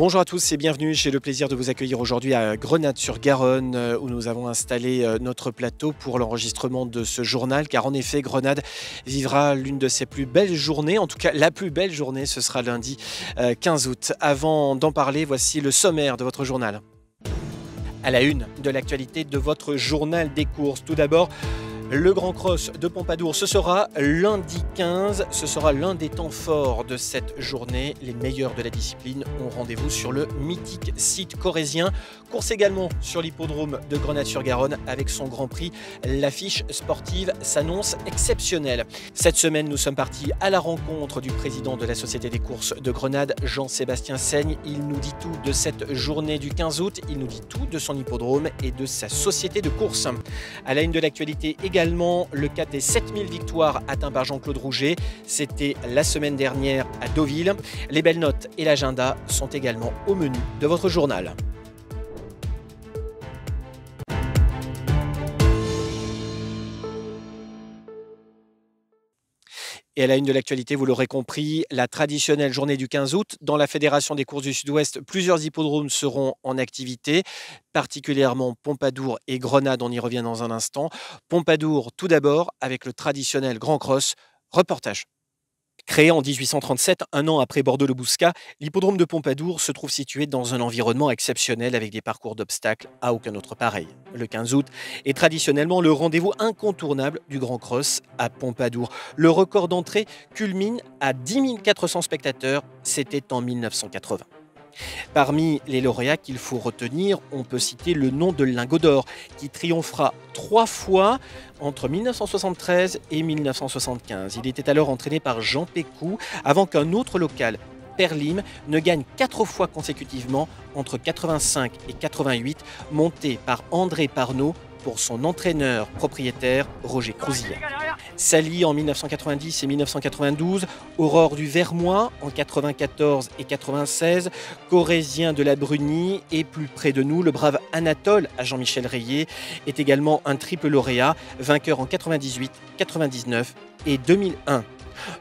Bonjour à tous et bienvenue. J'ai le plaisir de vous accueillir aujourd'hui à Grenade-sur-Garonne où nous avons installé notre plateau pour l'enregistrement de ce journal, car en effet Grenade vivra l'une de ses plus belles journées, en tout cas la plus belle journée, ce sera lundi 15 août. Avant d'en parler, voici le sommaire de votre journal. À la une de l'actualité de votre journal des courses, tout d'abord, le Grand Cross de Pompadour, ce sera lundi 15, ce sera l'un des temps forts de cette journée. Les meilleurs de la discipline ont rendez-vous sur le mythique site corrézien. Course également sur l'hippodrome de Grenade-sur-Garonne avec son Grand Prix. L'affiche sportive s'annonce exceptionnelle. Cette semaine, nous sommes partis à la rencontre du président de la Société des courses de Grenade, Jean-Sébastien Seigne. Il nous dit tout de cette journée du 15 août, il nous dit tout de son hippodrome et de sa société de course. À la une de l'actualité également, le cap des 7000 victoires atteint par Jean-Claude Rouget. C'était la semaine dernière à Deauville. Les belles notes et l'agenda sont également au menu de votre journal. Et à la une de l'actualité, vous l'aurez compris, la traditionnelle journée du 15 août. Dans la Fédération des courses du Sud-Ouest, plusieurs hippodromes seront en activité, particulièrement Pompadour et Grenade, on y revient dans un instant. Pompadour, tout d'abord, avec le traditionnel Grand Cross. Reportage. Créé en 1837, un an après Bordeaux-le-Bouscat, l'hippodrome de Pompadour se trouve situé dans un environnement exceptionnel avec des parcours d'obstacles à aucun autre pareil. Le 15 août est traditionnellement le rendez-vous incontournable du Grand Cross à Pompadour. Le record d'entrée culmine à 10 400 spectateurs, c'était en 1980. Parmi les lauréats qu'il faut retenir, on peut citer le nom de Lingot d'Or, qui triomphera 3 fois entre 1973 et 1975. Il était alors entraîné par Jean Pécou, avant qu'un autre local, Perlim, ne gagne 4 fois consécutivement entre 85 et 88, monté par André Parnot pour son entraîneur propriétaire Roger Crouzillat. Sally en 1990 et 1992, Aurore du Vermois en 94 et 96, Corrézien de la Brunie et plus près de nous, le brave Anatole à Jean-Michel Rayet est également un triple lauréat, vainqueur en 98, 99 et 2001.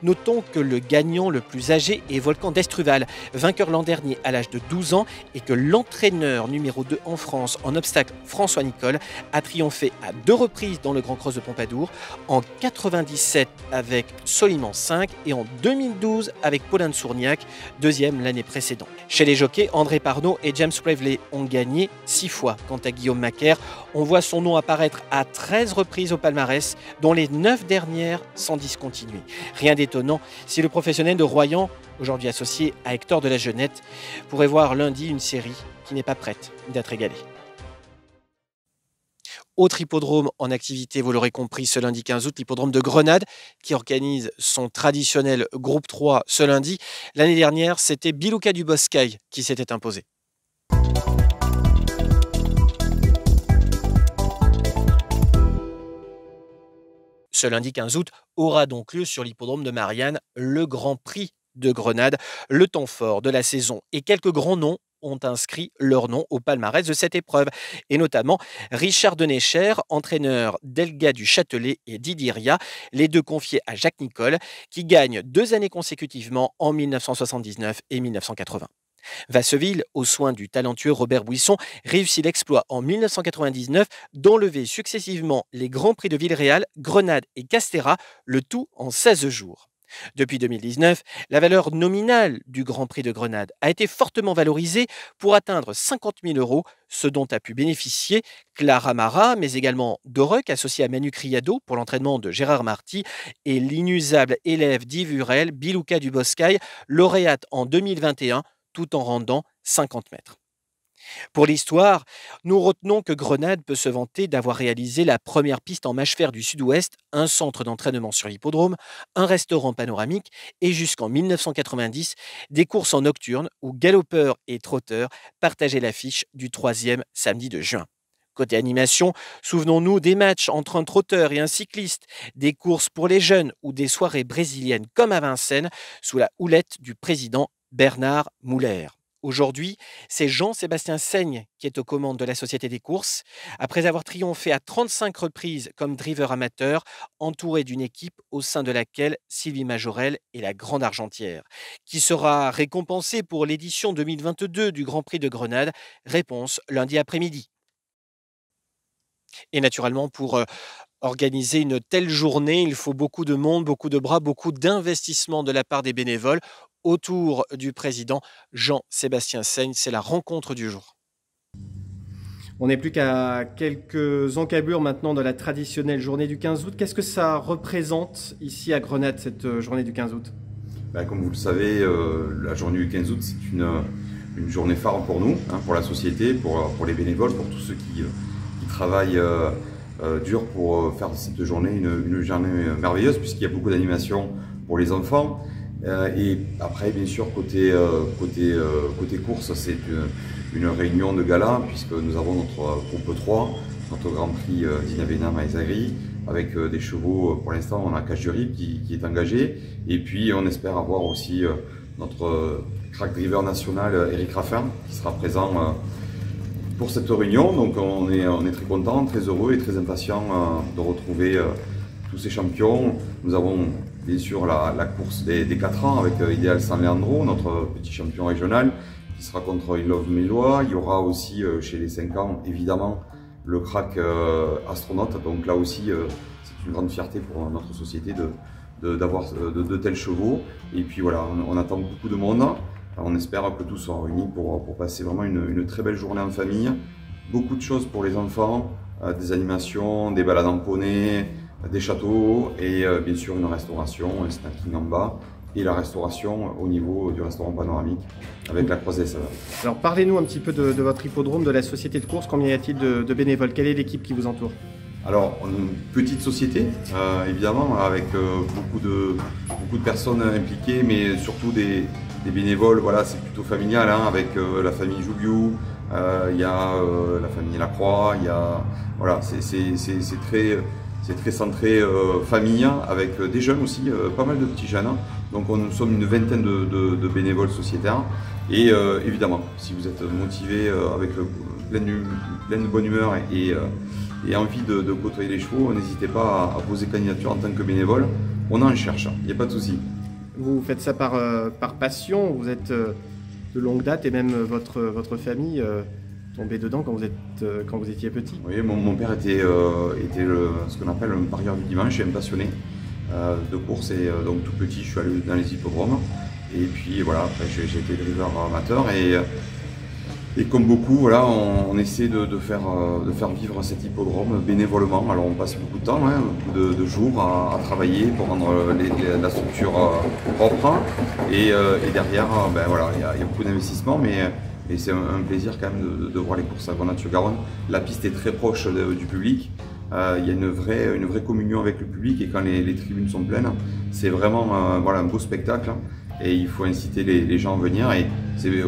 Notons que le gagnant le plus âgé est Volcan d'Estruval, vainqueur l'an dernier à l'âge de 12 ans, et que l'entraîneur numéro 2 en France en obstacle, François Nicole, a triomphé à 2 reprises dans le Grand Cross de Pompadour, en 97 avec Soliman 5 et en 2012 avec Paulin de Sourniac, deuxième l'année précédente. Chez les jockeys, André Parnot et James Prevley ont gagné 6 fois. Quant à Guillaume Macaire, on voit son nom apparaître à 13 reprises au palmarès, dont les 9 dernières sans discontinuer. Rien d'étonnant si le professionnel de Royan, aujourd'hui associé à Hector de la Jeunette, pourrait voir lundi une série qui n'est pas prête d'être égalée. Autre hippodrome en activité, vous l'aurez compris, ce lundi 15 août, l'hippodrome de Grenade, qui organise son traditionnel groupe 3 ce lundi. L'année dernière, c'était Bilouka du Boscaï qui s'était imposé. Ce lundi 15 août aura donc lieu sur l'hippodrome de Marianne le Grand Prix de Grenade, le temps fort de la saison. Et quelques grands noms ont inscrit leur nom au palmarès de cette épreuve. Et notamment Richard Denécher, entraîneur d'Elga du Châtelet et Didiria, les deux confiés à Jacques Nicole, qui gagne 2 années consécutivement en 1979 et 1980. Vasseville, aux soins du talentueux Robert Buisson, réussit l'exploit en 1999 d'enlever successivement les Grands Prix de Villeréal, Grenade et Castéra, le tout en 16 jours. Depuis 2019, la valeur nominale du Grand Prix de Grenade a été fortement valorisée pour atteindre 50 000 €, ce dont a pu bénéficier Clara Mara, mais également Dorec, associé à Manu Criado pour l'entraînement de Gérard Marty, et l'inusable élève d'Yves Hurel, Bilouka du Boscaï, lauréate en 2021, tout en rendant 50 mètres. Pour l'histoire, nous retenons que Grenade peut se vanter d'avoir réalisé la première piste en mâche-fer du Sud-Ouest, un centre d'entraînement sur l'hippodrome, un restaurant panoramique et jusqu'en 1990, des courses en nocturne où galopeurs et trotteurs partageaient l'affiche du 3e samedi de juin. Côté animation, souvenons-nous des matchs entre un trotteur et un cycliste, des courses pour les jeunes ou des soirées brésiliennes comme à Vincennes sous la houlette du président Bernard Mouler. Aujourd'hui, c'est Jean-Sébastien Seigne qui est aux commandes de la Société des courses. Après avoir triomphé à 35 reprises comme driver amateur, entouré d'une équipe au sein de laquelle Sylvie Majorel est la grande argentière, qui sera récompensée pour l'édition 2022 du Grand Prix de Grenade. Réponse lundi après-midi. Et naturellement, pour organiser une telle journée, il faut beaucoup de monde, beaucoup de bras, beaucoup d'investissement de la part des bénévoles autour du président Jean-Sébastien Seigne. C'est la rencontre du jour. On n'est plus qu'à quelques encablures maintenant de la traditionnelle journée du 15 août. Qu'est-ce que ça représente ici à Grenade, cette journée du 15 août? Comme vous le savez, la journée du 15 août, c'est une journée phare pour nous, pour la société, pour les bénévoles, pour tous ceux qui travaillent dur pour faire de cette journée une journée merveilleuse, puisqu'il y a beaucoup d'animations pour les enfants. Et après, bien sûr, côté course, c'est une réunion de gala, puisque nous avons notre groupe 3, notre Grand Prix d'Inavenam à Ezagri, avec des chevaux. Pour l'instant, on a Cache du Rip qui est engagé, et puis on espère avoir aussi notre crack driver national Eric Raffin qui sera présent pour cette réunion. Donc on est très content, très heureux et très impatient de retrouver tous ces champions. Nous avons bien sûr la course des 4 ans avec Ideal San Leandro, notre petit champion régional, qui sera contre In Love Mélois. Il y aura aussi chez les 5 ans, évidemment, le crack astronaute. Donc là aussi, c'est une grande fierté pour notre société d'avoir de tels chevaux. Et puis voilà, on attend beaucoup de monde. On espère que tout soit réuni pour passer vraiment une très belle journée en famille. Beaucoup de choses pour les enfants, des animations, des balades en poney, des châteaux et bien sûr une restauration, un snacking en bas et la restauration au niveau du restaurant panoramique avec la croisée saveurs. Alors parlez-nous un petit peu de votre hippodrome, de la société de course. Combien y a-t-il de bénévoles? Quelle est l'équipe qui vous entoure? Alors, on est une petite société, évidemment, avec beaucoup de personnes impliquées, mais surtout des bénévoles. Voilà, c'est plutôt familial, avec la famille Jouliou, il y a la famille Lacroix, voilà, c'est très centré famille, avec des jeunes aussi, pas mal de petits jeunes. Donc nous sommes une vingtaine de bénévoles sociétaires. Et évidemment, si vous êtes motivé avec pleine de bonne humeur et envie de côtoyer les chevaux, n'hésitez pas à poser candidature en tant que bénévole. On en cherche, il n'y a pas de souci. Vous faites ça par passion, vous êtes de longue date et même votre famille tombée dedans quand vous étiez petit? Oui, mon père était ce qu'on appelle un parieur du dimanche et un passionné de course. Et donc tout petit, je suis allé dans les hippodromes. Et puis voilà, après j'ai été driver amateur et comme beaucoup, voilà, on essaie de faire vivre cet hippodrome bénévolement. Alors on passe beaucoup de temps, beaucoup de jours à travailler pour rendre la structure propre. Et derrière, voilà, il y a beaucoup d'investissements, mais c'est un plaisir quand même de voir les courses à Grenade-sur-Garonne. La piste est très proche du public. Il y a une vraie communion avec le public et quand les tribunes sont pleines, c'est vraiment voilà, un beau spectacle. Et il faut inciter les gens à venir. Et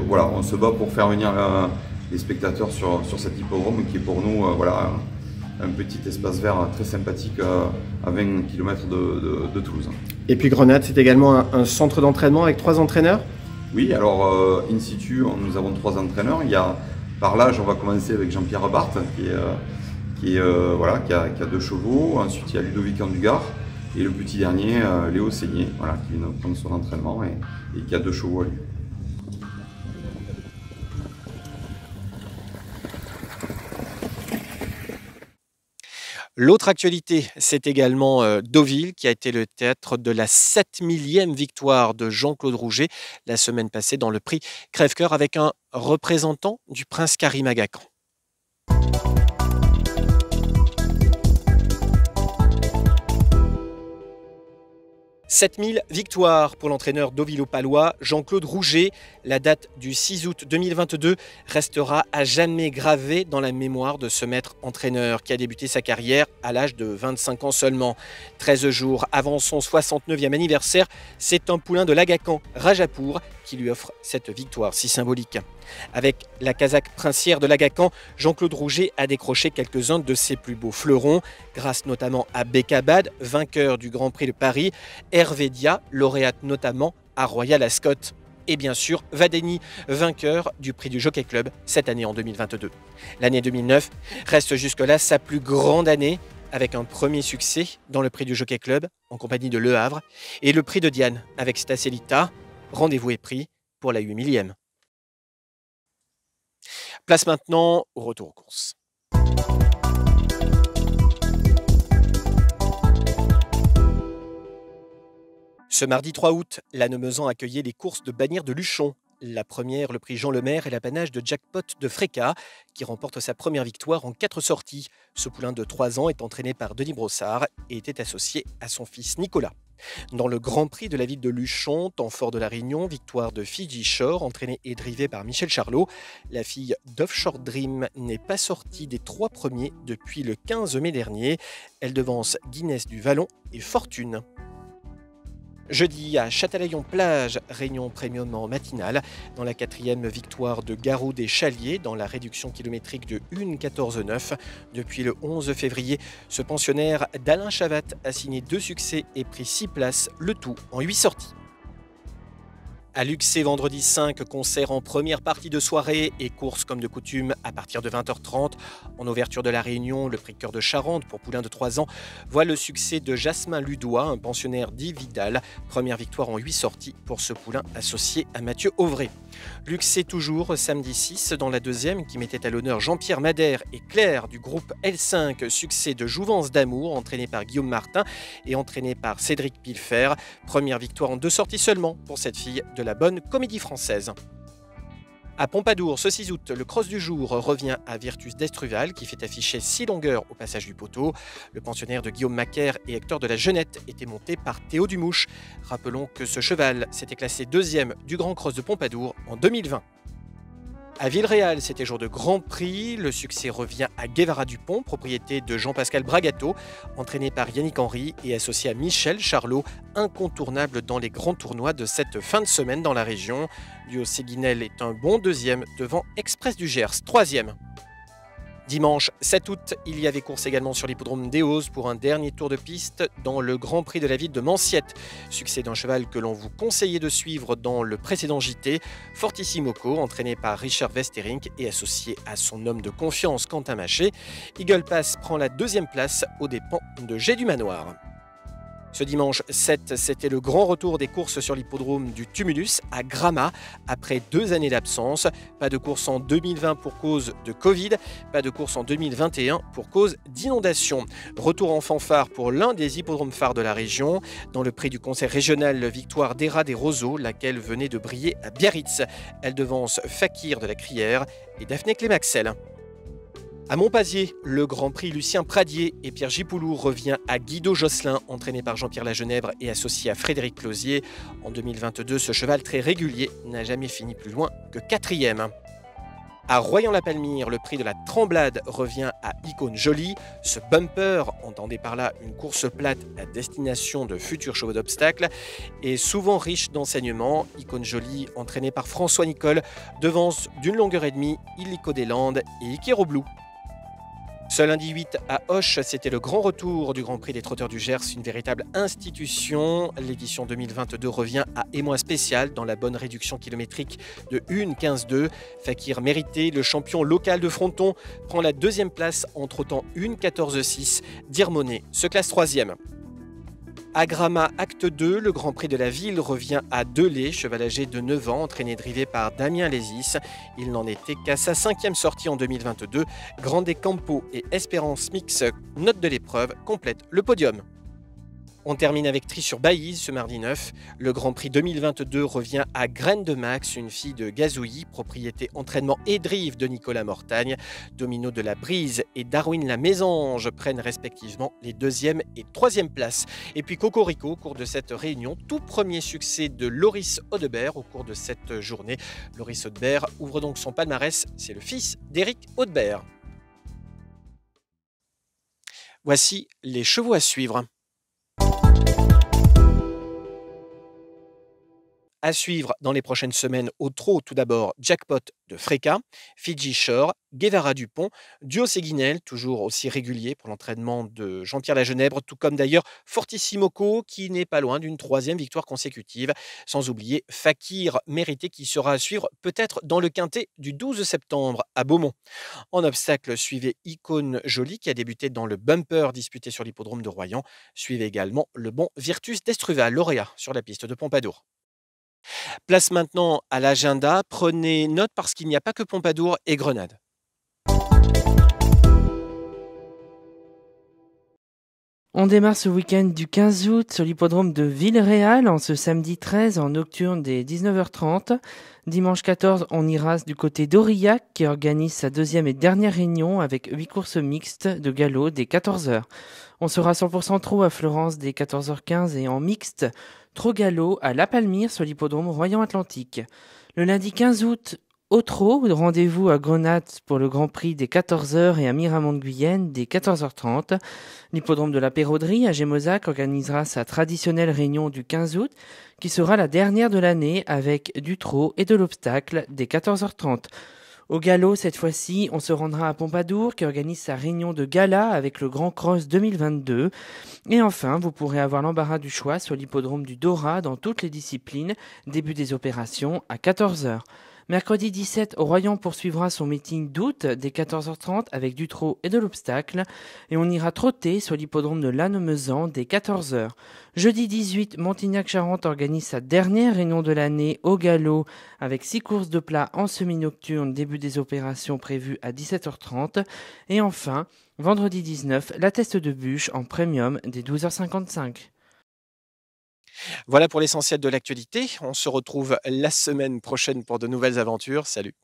voilà, on se bat pour faire venir les spectateurs sur cet hippodrome qui est pour nous voilà, un petit espace vert très sympathique à 20 km de Toulouse. Et puis Grenade, c'est également un centre d'entraînement avec 3 entraîneurs? Oui, alors in situ, nous avons 3 entraîneurs. Il y a, par l'âge, on va commencer avec Jean-Pierre Barthes qui a 2 chevaux. Ensuite, il y a Ludovic Andugard. Et le petit dernier, Léo Seigné, voilà, qui vient de prendre son entraînement et qui a 2 chevaux à lui. L'autre actualité, c'est également Deauville, qui a été le théâtre de la 7000e victoire de Jean-Claude Rouget la semaine passée dans le prix Crève-Cœur avec un représentant du prince Karim Aga Khan. 7000 victoires pour l'entraîneur deauvillo-palois Jean-Claude Rouget. La date du 6 août 2022 restera à jamais gravée dans la mémoire de ce maître entraîneur qui a débuté sa carrière à l'âge de 25 ans seulement. 13 jours avant son 69e anniversaire, c'est un poulain de l'Aga Khan, Rajapour, qui lui offre cette victoire si symbolique. Avec la casaque princière de l'Aga Khan, Jean-Claude Rouget a décroché quelques-uns de ses plus beaux fleurons, grâce notamment à Bekabad, vainqueur du Grand Prix de Paris, Hervé Dia, lauréate notamment à Royal Ascot. Et bien sûr, Vadeni, vainqueur du prix du Jockey Club cette année en 2022. L'année 2009 reste jusque-là sa plus grande année, avec un premier succès dans le prix du Jockey Club en compagnie de Le Havre et le prix de Diane avec Stacelita. Rendez-vous est pris pour la 8 millième. Place maintenant au retour aux courses. Ce mardi 3 août, Lannemezan accueillait les courses de bannière de Luchon. La première, le prix Jean Lemaire, est l'apanage de Jackpot de Fréca, qui remporte sa première victoire en 4 sorties. Ce poulain de 3 ans est entraîné par Denis Brossard et était associé à son fils Nicolas. Dans le Grand Prix de la ville de Luchon, temps fort de la Réunion, victoire de Fiji Shore, entraînée et drivée par Michel Charlot. La fille d'Offshore Dream n'est pas sortie des 3 premiers depuis le 15 mai dernier. Elle devance Guinness du Vallon et Fortune. Jeudi à Châtelaillon-Plage, réunion premium en matinale. Dans la 4e victoire de Garou des Chaliers, dans la réduction kilométrique de 1,14,9. Depuis le 11 février, ce pensionnaire d'Alain Chavat a signé 2 succès et pris 6 places, le tout en 8 sorties. À Luxé, vendredi 5, concert en première partie de soirée et course comme de coutume à partir de 20h30. En ouverture de la réunion, le prix Cœur de Charente pour poulain de 3 ans voit le succès de Jasmin Ludois, un pensionnaire dit Vidal. Première victoire en 8 sorties pour ce poulain associé à Mathieu Auvray. Luxé toujours, samedi 6, dans la 2e qui mettait à l'honneur Jean-Pierre Madère et Claire du groupe L5, succès de Jouvence d'Amour, entraîné par Guillaume Martin et entraîné par Cédric Pilfer. Première victoire en 2 sorties seulement pour cette fille de la bonne comédie française. À Pompadour, ce 6 août, le cross du jour revient à Virtus d'Estruval qui fait afficher 6 longueurs au passage du poteau. Le pensionnaire de Guillaume Macaire et Hector de la Jeunette était monté par Théo Dumouche. Rappelons que ce cheval s'était classé 2e du Grand Cross de Pompadour en 2020. À Villeréal, c'était jour de Grand Prix. Le succès revient à Guevara-Dupont, propriété de Jean-Pascal Bragato, entraîné par Yannick Henry et associé à Michel Charlot, incontournable dans les grands tournois de cette fin de semaine dans la région. Duo Séguinel est un bon 2e devant Express du Gers, 3e. Dimanche 7 août, il y avait course également sur l'hippodrome d'Eauze pour un dernier tour de piste dans le Grand Prix de la ville de Manciette. Succès d'un cheval que l'on vous conseillait de suivre dans le précédent JT, Fortissimoco, entraîné par Richard Westerink et associé à son homme de confiance Quentin Maché. Eagle Pass prend la 2e place aux dépens de Jet du Manoir. Ce dimanche 7, c'était le grand retour des courses sur l'hippodrome du Tumulus à Gramat, après 2 années d'absence. Pas de course en 2020 pour cause de Covid, pas de course en 2021 pour cause d'inondation. Retour en fanfare pour l'un des hippodromes phares de la région. Dans le prix du concert régional, victoire d'Era des Roseaux, laquelle venait de briller à Biarritz. Elle devance Fakir de la Crière et Daphné Clémaxel. À Montpazier, le Grand Prix Lucien Pradier et Pierre Gipoulou revient à Guido Josselin, entraîné par Jean-Pierre Lagenèvre et associé à Frédéric Closier. En 2022, ce cheval très régulier n'a jamais fini plus loin que 4e. À Royan-la-Palmyre, le prix de la Tremblade revient à Icône Jolie. Ce bumper, entendez par là une course plate à destination de futurs chevaux d'obstacles, est souvent riche d'enseignements. Icône Jolie, entraîné par François Nicole, devance d'une longueur et demie Illico des Landes et Ikero Blue. Ce lundi 8 à Auch, c'était le grand retour du Grand Prix des Trotteurs du Gers, une véritable institution. L'édition 2022 revient à émoi spécial dans la bonne réduction kilométrique de 1,15,2. Fakir Mérité, le champion local de Fronton, prend la 2e place en trottant 1,14,6. Dirmonet se classe 3e. À Gramat, acte 2, le Grand Prix de la ville revient à Delay, cheval âgé de 9 ans, entraîné et drivé par Damien Lézis. Il n'en était qu'à sa 5e sortie en 2022. Grande Campo et Espérance Mix, note de l'épreuve, complètent le podium. On termine avec Tri-sur-Baïse ce mardi 9. Le Grand Prix 2022 revient à Graine de Max, une fille de Gazouilly, propriété entraînement et drive de Nicolas Mortagne. Domino de la Brise et Darwin la Mésange prennent respectivement les 2e et 3e places. Et puis Cocorico, au cours de cette réunion, tout premier succès de Loris Audebert au cours de cette journée. Loris Audebert ouvre donc son palmarès, c'est le fils d'Éric Audebert. Voici les chevaux à suivre. À suivre dans les prochaines semaines au trot, tout d'abord Jackpot de Freka, Fiji Shore, Guevara Dupont, Duo Séguinel, toujours aussi régulier pour l'entraînement de Jean-Pierre Lagenèbre, tout comme d'ailleurs Fortissimoco qui n'est pas loin d'une troisième victoire consécutive, sans oublier Fakir Mérité qui sera à suivre peut-être dans le quintet du 12 septembre à Beaumont. En obstacle, suivez Icône Jolie qui a débuté dans le bumper disputé sur l'hippodrome de Royan. Suivez également le bon Virtus d'Estruval, lauréat sur la piste de Pompadour. Place maintenant à l'agenda. Prenez note parce qu'il n'y a pas que Pompadour et Grenade. On démarre ce week-end du 15 août sur l'hippodrome de Villeréal en ce samedi 13 en nocturne dès 19h30. Dimanche 14, on ira du côté d'Aurillac qui organise sa deuxième et dernière réunion avec 8 courses mixtes de galop dès 14h. On sera 100% trot à Florence dès 14h15 et en mixte, trot galop à La Palmyre sur l'hippodrome Royan-Atlantique. Le lundi 15 août, au trot, rendez-vous à Grenade pour le Grand Prix dès 14h et à Miramont-de-Guyenne dès 14h30. L'hippodrome de la Péroderie à Gémozac organisera sa traditionnelle réunion du 15 août qui sera la dernière de l'année avec du trot et de l'obstacle dès 14h30. Au galop, cette fois-ci, on se rendra à Pompadour qui organise sa réunion de gala avec le Grand Cross 2022. Et enfin, vous pourrez avoir l'embarras du choix sur l'hippodrome du Dora dans toutes les disciplines, début des opérations à 14h. Mercredi 17, Royan poursuivra son meeting d'août dès 14h30 avec du trot et de l'obstacle et on ira trotter sur l'hippodrome de Lannemezan dès 14h. Jeudi 18, Montignac-Charente organise sa dernière réunion de l'année au galop avec 6 courses de plat en semi-nocturne, début des opérations prévues à 17h30 et enfin, vendredi 19, la teste de bûche en premium dès 12h55. Voilà pour l'essentiel de l'actualité. On se retrouve la semaine prochaine pour de nouvelles aventures. Salut!